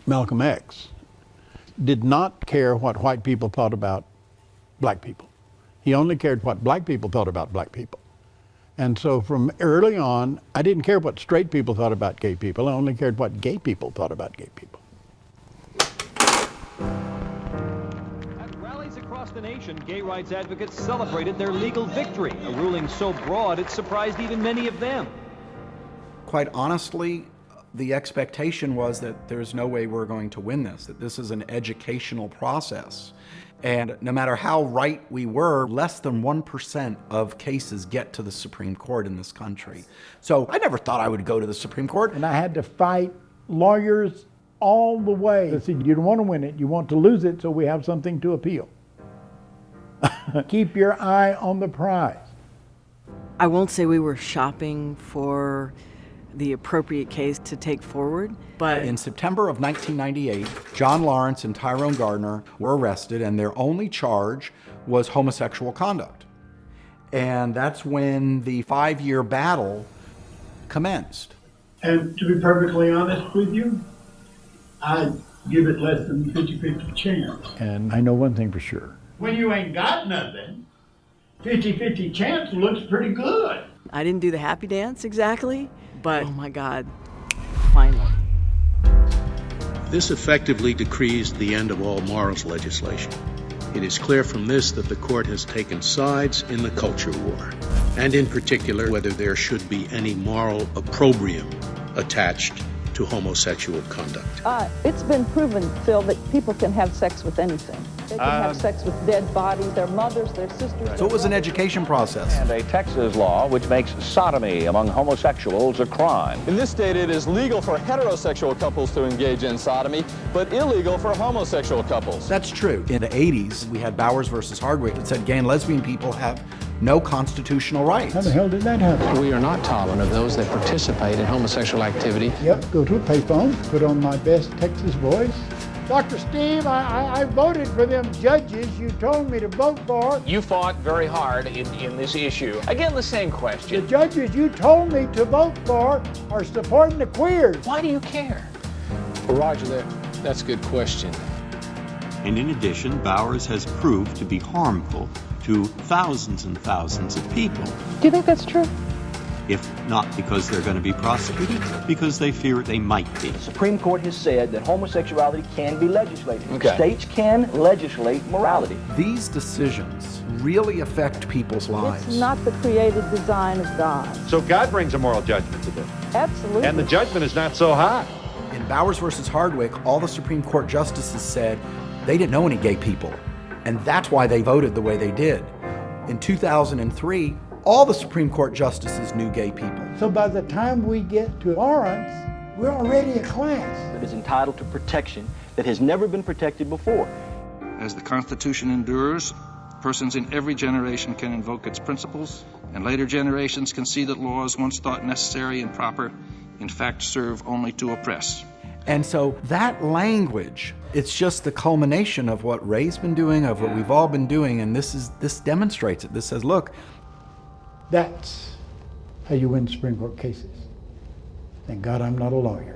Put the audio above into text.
Malcolm X did not care what white people thought about black people. He only cared what black people thought about black people. And so from early on, I didn't care what straight people thought about gay people. I only cared what gay people thought about gay people. At rallies across the nation, gay rights advocates celebrated their legal victory, a ruling so broad it surprised even many of them. Quite honestly, the expectation was that there's no way we're going to win this, that this is an educational process. And no matter how right we were, less than 1% of cases get to the Supreme Court in this country. So I never thought I would go to the Supreme Court. And I had to fight lawyers all the way. They said, you don't want to win it, you want to lose it, so we have something to appeal. Keep your eye on the prize. I won't say we were shopping for the appropriate case to take forward, but in September of 1998, John Lawrence and Tyrone Gardner were arrested, and their only charge was homosexual conduct. And that's when the 5-year battle commenced. And to be perfectly honest with you, I'd give it less than 50-50 chance. And I know one thing for sure. When you ain't got nothing, 50-50 chance looks pretty good. I didn't do the happy dance exactly, but oh my God, finally. This effectively decrees the end of all morals legislation. It is clear from this that the court has taken sides in the culture war, and in particular whether there should be any moral opprobrium attached to homosexual conduct. It's been proven, Phil, that people can have sex with anything. They can have sex with dead bodies, their mothers, their sisters. So it was an education process. And a Texas law which makes sodomy among homosexuals a crime. In this state, it is legal for heterosexual couples to engage in sodomy, but illegal for homosexual couples. That's true. In the 80s, we had Bowers versus Hardwick that said gay and lesbian people have no constitutional rights. How the hell did that happen? We are not tolerant of those that participate in homosexual activity. Yep, go to a payphone, put on my best Texas voice. Dr. Steve, I voted for them judges you told me to vote for. You fought very hard in this issue. Again, the same question. The judges you told me to vote for are supporting the queers. Why do you care? Well, Roger, that's a good question. And in addition, Bowers has proved to be harmful to thousands and thousands of people. Do you think that's true? If not because they're going to be prosecuted, because they fear they might be. The Supreme Court has said that homosexuality can be legislated. Okay. States can legislate morality. These decisions really affect people's lives. It's not the creative design of God. So God brings a moral judgment to them. Absolutely. And the judgment is not so high. In Bowers versus Hardwick, all the Supreme Court justices said they didn't know any gay people, and that's why they voted the way they did. In 2003, all the Supreme Court justices knew gay people. So by the time we get to Lawrence, we're already a class That is entitled to protection that has never been protected before. As the Constitution endures, persons in every generation can invoke its principles, and later generations can see that laws once thought necessary and proper, in fact, serve only to oppress. And so that language, it's just the culmination of what Ray's been doing, of what we've all been doing, and this demonstrates it. This says, look, that's how you win Supreme Court cases. Thank God I'm not a lawyer.